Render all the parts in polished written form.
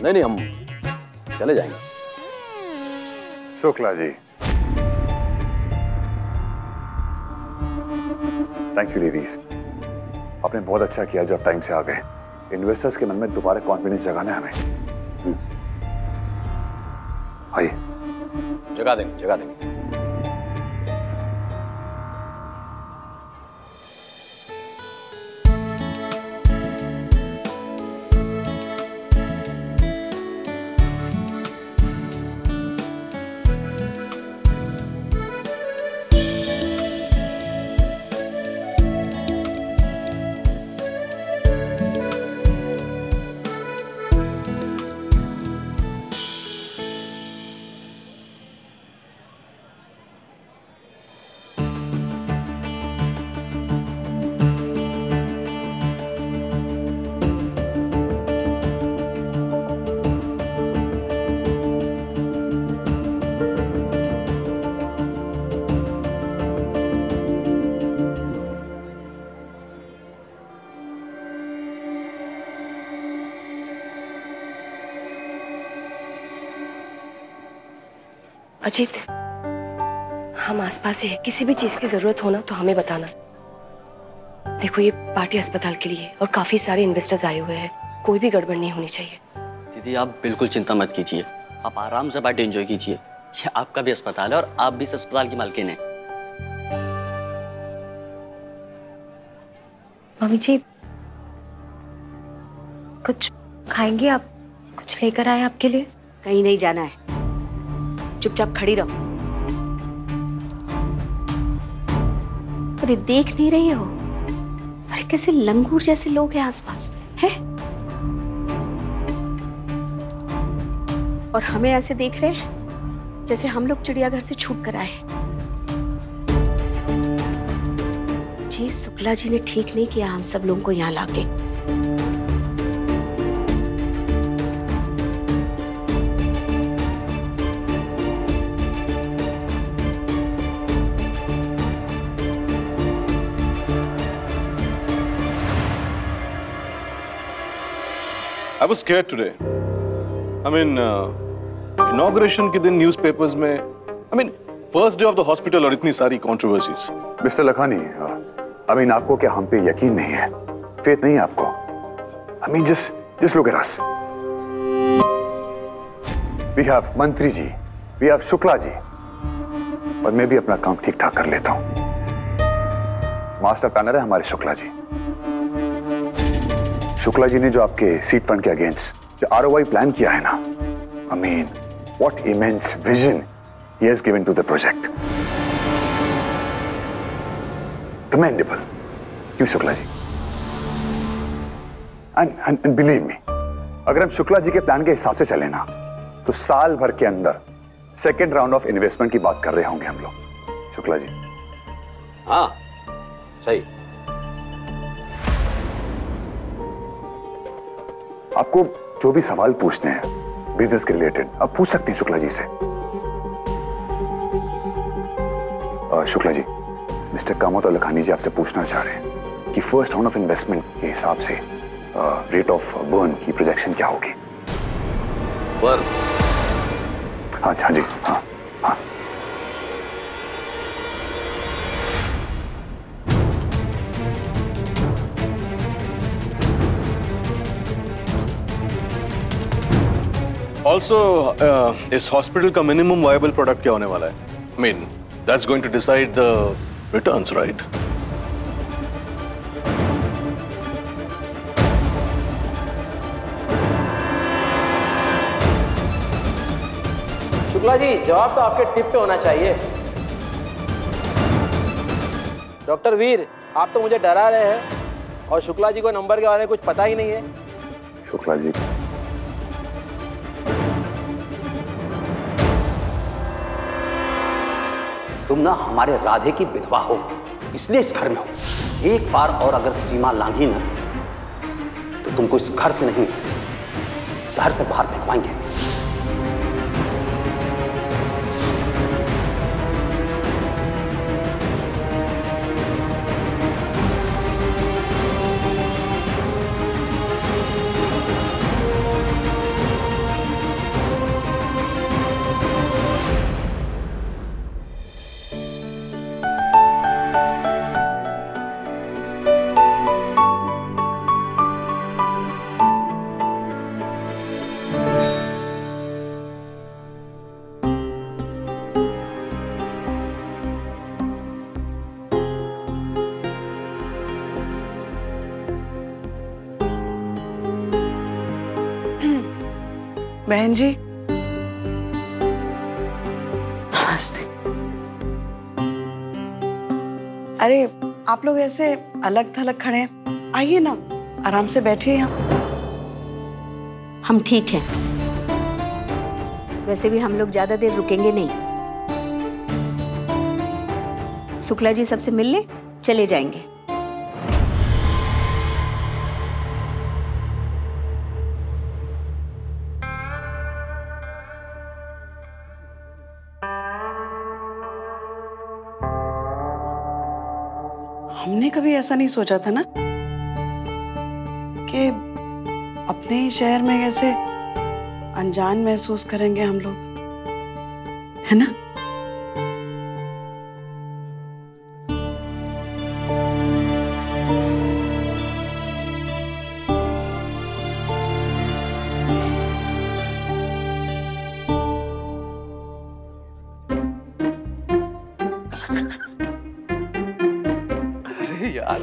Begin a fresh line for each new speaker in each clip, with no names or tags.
नहीं नहीं, हम चले जाएंगे।
Shukla ji, thank you ladies. आपने बहुत अच्छा किया जो आप टाइम से आ गए। इन्वेस्टर्स के मन में दोबारा कॉन्फिडेंस जगाना है हमें। आइए।
जगा देंगे, जगा देंगे।
अजीत, हम आसपास ही हैं, किसी भी चीज की जरूरत हो ना तो हमें बताना। देखो ये पार्टी अस्पताल के लिए और काफी सारे इन्वेस्टर्स आए हुए हैं, कोई भी गड़बड़ नहीं होनी चाहिए।
दीदी आप बिल्कुल चिंता मत कीजिए, आप आराम से पार्टी एंजॉय कीजिए। ये आपका भी अस्पताल है और आप भी इस अस्पताल की मालकिन हैं।
मम्मी जी, कुछ खाएंगे आप? कुछ लेकर आए आपके लिए?
कहीं नहीं जाना है, चुपचाप खड़ी रहो। अरे देख नहीं रही हो? अरे कैसे लंगूर जैसे लोग हैं आसपास, हैं? और हमें ऐसे देख रहे हैं जैसे हम लोग चिड़ियाघर से छूट कर आए हैं। जी शुक्ला जी ने ठीक नहीं किया हम सब लोगों को यहाँ लाके।
I was scared today. I mean, inauguration के दिन newspapers में, I mean, first day of the hospital और इतनी सारी controversies.
Mister Lakhani, I mean, आपको क्या हम पे यकीन नहीं है? फेथ नहीं है आपको? I mean, just look at us. We have मंत्री जी, we have शुक्ला जी, और मैं भी अपना काम ठीक ठाक कर लेता हूँ। मास्टर प्लानर है हमारे शुक्ला जी। शुक्ला जी ने जो आपके सीट फंड के अगेंस्ट जो ROI प्लान किया है ना, I mean, what immense vision he has given to the project. Commendable. क्यों Shukla ji? And believe me, अगर हम शुक्ला जी के प्लान के हिसाब से चले ना, तो साल भर के अंदर सेकेंड राउंड ऑफ इन्वेस्टमेंट की बात कर रहे होंगे हम लोग। शुक्ला जी।
हाँ सही।
आपको जो भी सवाल पूछने हैं बिजनेस के रिलेटेड आप पूछ सकते हैं शुक्ला जी से। शुक्ला जी, मिस्टर कामत और लखानी जी आपसे पूछना चाह रहे हैं कि फर्स्ट राउंड ऑफ इन्वेस्टमेंट के हिसाब से रेट ऑफ बर्न की प्रोजेक्शन क्या होगी?
बर्न?
हाँ जी, हाँ हाँ।
Also, इस हॉस्पिटल का मिनिमम वायबल प्रोडक्ट क्या होने वाला है? I mean, that's going to decide the returns, right?
Shukla ji, जवाब तो आपके टिप पे होना चाहिए। डॉक्टर वीर, आप तो मुझे डरा रहे हैं और शुक्ला जी को नंबर के बारे में कुछ पता ही नहीं है।
शुक्ला जी,
तुम ना हमारे राधे की विधवा हो, इसलिए इस घर में हो। एक बार और अगर सीमा लांघी ना, तो तुमको इस घर से नहीं, शहर से बाहर फेंकवाएंगे।
बहन जी नमस्ते। अरे आप लोग ऐसे अलग थलग खड़े हैं, आइए ना आराम से बैठिए यहाँ।
हम ठीक हैं। वैसे भी हम लोग ज्यादा देर रुकेंगे नहीं। शुक्ला जी सबसे मिल ले, चले जाएंगे।
हमने कभी ऐसा नहीं सोचा था ना कि अपने ही शहर में कैसे अनजान महसूस करेंगे हम लोग, है ना?
अरे यार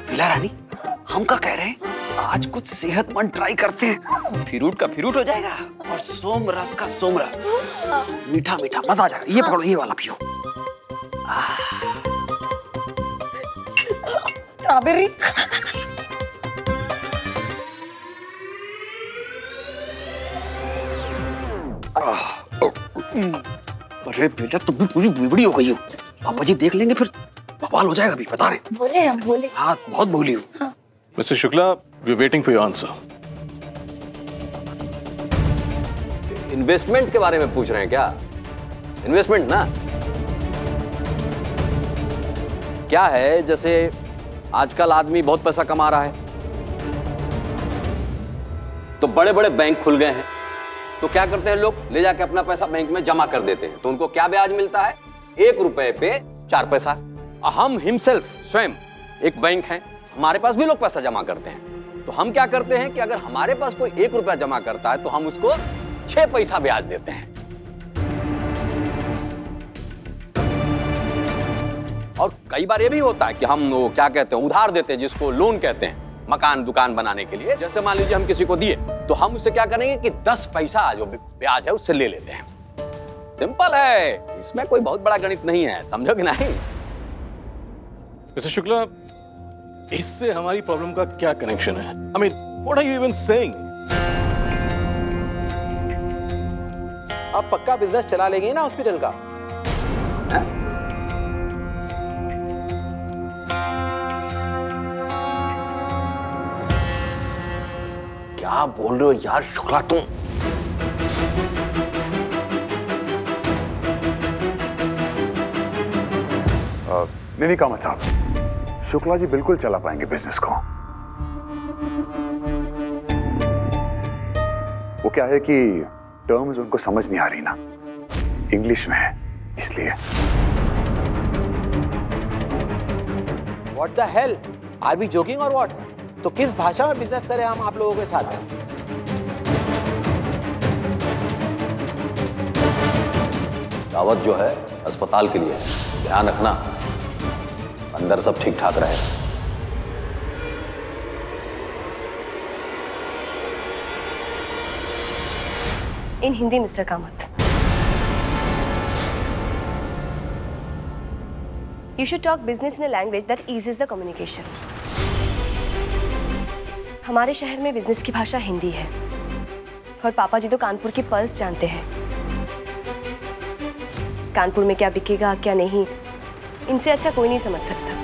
पिला रानी, हम क्या कह रहे हैं, आज कुछ सेहतमंद ट्राई करते हैं। फ्रूट का फ्रूट हो जाएगा और सोम रस का सोम रस, मीठा मीठा मजा आ जाएगा। ये पकड़ो, ये वाला पियो।
स्ट्रॉबेरी।
अरे बेटा तुम भी पूरी बुड़बुड़ी हो गई हो, पापा जी देख लेंगे फिर बवाल हो जाएगा। भी बता रहे
बोले हम बोले।
हाँ बहुत बोली हूँ।
हाँ।
Mister Shukla, we are waiting for your answer.
Investment के बारे में पूछ रहे हैं क्या? इन्वेस्टमेंट ना, क्या है, जैसे आजकल आदमी बहुत पैसा कमा रहा है तो बड़े बड़े बैंक खुल गए हैं, तो क्या करते हैं लोग, ले जाके अपना पैसा बैंक में जमा कर देते हैं। तो उनको क्या ब्याज मिलता है? 1 रुपए पे 4 पैसा। हम हिमसेल्फ स्वयं एक बैंक है, हमारे पास भी लोग पैसा जमा करते हैं। तो हम क्या करते हैं कि अगर हमारे पास कोई 1 रुपया जमा करता है तो हम उसको 6 पैसा ब्याज देते हैं। और कई बार ये भी होता है कि हम वो क्या कहते हैं, उधार देते हैं, जिसको लोन कहते हैं, मकान दुकान बनाने के लिए। जैसे मान लीजिए हम किसी को दिए तो हम उससे क्या करेंगे कि 10 पैसा जो ब्याज है उससे ले लेते हैं। सिंपल है, इसमें कोई बहुत बड़ा गणित नहीं है, समझो कि नहीं?
मिस्टर शुक्ला, इससे हमारी प्रॉब्लम का क्या कनेक्शन है? I mean, what are you even saying?
आप पक्का बिजनेस चला लेंगे ना हॉस्पिटल का?
क्या बोल रहे हो यार शुक्ला तुम?
नहीं कामत साहब, शुक्ला जी बिल्कुल चला पाएंगे बिजनेस को। वो क्या है कि टर्म्स उनको समझ नहीं आ रही ना, इंग्लिश में है इसलिए।
What the hell? Are we joking or what? तो किस भाषा में बिजनेस करें हम आप लोगों के साथ?
दावत जो है अस्पताल के लिए है, ध्यान रखना अंदर सब ठीक ठाक रहे।
In Hindi mister Kamath. You should talk business in a language that eases the communication. हमारे शहर में बिजनेस की भाषा हिंदी है और पापा जी तो कानपुर की पल्स जानते हैं। कानपुर में क्या बिकेगा क्या नहीं, इनसे अच्छा कोई नहीं समझ सकता।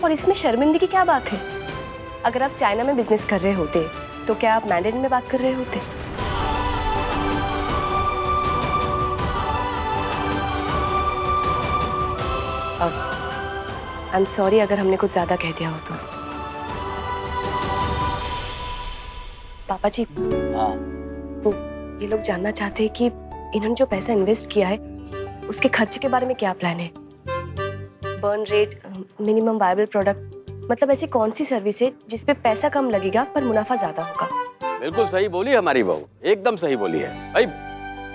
और इसमें शर्मिंदगी की क्या बात है? अगर आप चाइना में बिजनेस कर रहे होते तो क्या आप मैंडरिन में बात कर रहे होते? और आई एम सॉरी अगर हमने कुछ ज्यादा कह दिया हो तो। पापा जी,
हाँ,
वो ये लोग जानना चाहते हैं कि इन्होंने जो पैसा इन्वेस्ट किया है उसके खर्चे के बारे में क्या प्लान है? Burn rate, minimum viable product, मतलब ऐसी कौन सी सर्विस है जिसपे पैसा कम लगेगा पर मुनाफा ज्यादा होगा?
बिल्कुल सही बोली हमारी बहू, एकदम सही बोली है भाई।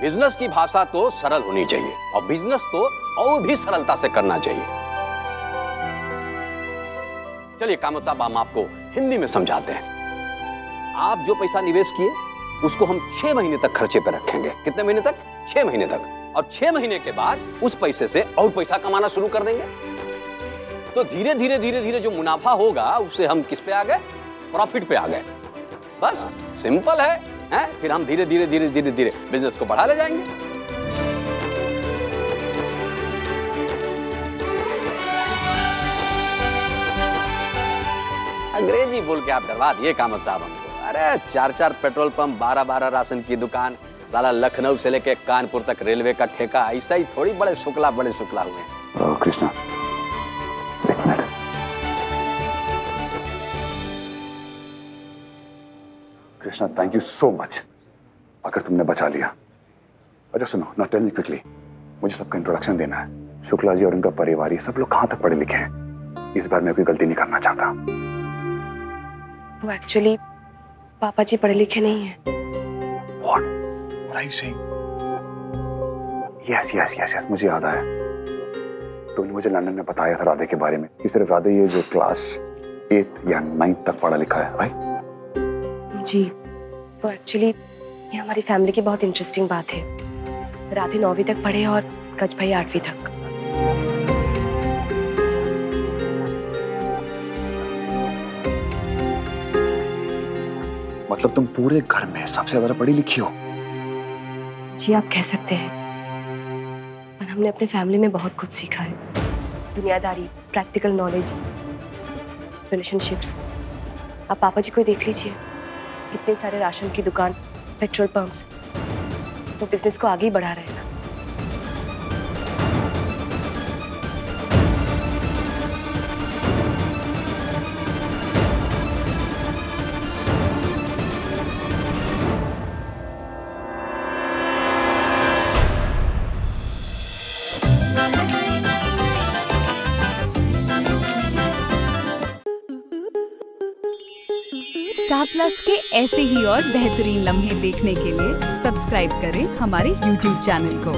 बिजनेस की भाषा तो सरल होनी चाहिए और बिजनेस तो और भी सरलता से करना चाहिए। चलिए कामत साहब, हम आपको हिंदी में समझाते हैं। आप जो पैसा निवेश किए उसको हम 6 महीने तक खर्चे पे रखेंगे। कितने महीने तक? 6 महीने तक। और 6 महीने के बाद उस पैसे से और पैसा कमाना शुरू कर देंगे। तो धीरे धीरे धीरे धीरे जो मुनाफा होगा उससे हम किस पे आ गए? प्रॉफिट पे आ गए। बस सिंपल है, हैं? फिर हम धीरे धीरे धीरे धीरे धीरे बिजनेस को बढ़ा ले जाएंगे। अंग्रेजी बोल के आप डरवा दिए कामत साहब हमको। अरे 4-4 पेट्रोल पंप, 12-12 राशन की दुकान, साला लखनऊ से लेके कानपुर तक रेलवे का ठेका, ऐसा ही थोड़ी बड़े शुक्ला हुए हैं।
कृष्णा, एक minute. Krishna, thank you so much, अगर तुमने बचा लिया। अच्छा सुनो, ना टेल मी क्विकली, मुझे सबका इंट्रोडक्शन देना है। शुक्ला जी और उनका परिवार, ये सब लोग कहाँ तक पढ़े लिखे हैं? इस बार मैं कोई गलती नहीं करना चाहता।
वो एक्चुअली पापा जी पढ़े लिखे नहीं हैं।
What? What are you saying? Yes, मुझे याद आया। तुमने मुझे लंदन में बताया था राधे के बारे में कि सिर्फ राधे ये जो क्लास 8 या 9 तक पढ़ा लिखा है, राइट?
जी, वो एक्चुअली ये हमारी फैमिली की बहुत इंटरेस्टिंग बात है। राधे 9वीं तक पढ़े और गज भाई 8वीं तक।
मतलब तुम पूरे घर में सबसे ज्यादा पढ़ी लिखी हो?
जी आप कह सकते हैं, पर हमने अपने फैमिली में बहुत कुछ सीखा है। दुनियादारी, प्रैक्टिकल नॉलेज, रिलेशनशिप्स। आप पापा जी को देख लीजिए, इतने सारे राशन की दुकान, पेट्रोल पंप्स, वो बिजनेस को आगे ही बढ़ा रहे हैं।
स्टार प्लस के ऐसे ही और बेहतरीन लम्हे देखने के लिए सब्सक्राइब करें हमारे YouTube चैनल को।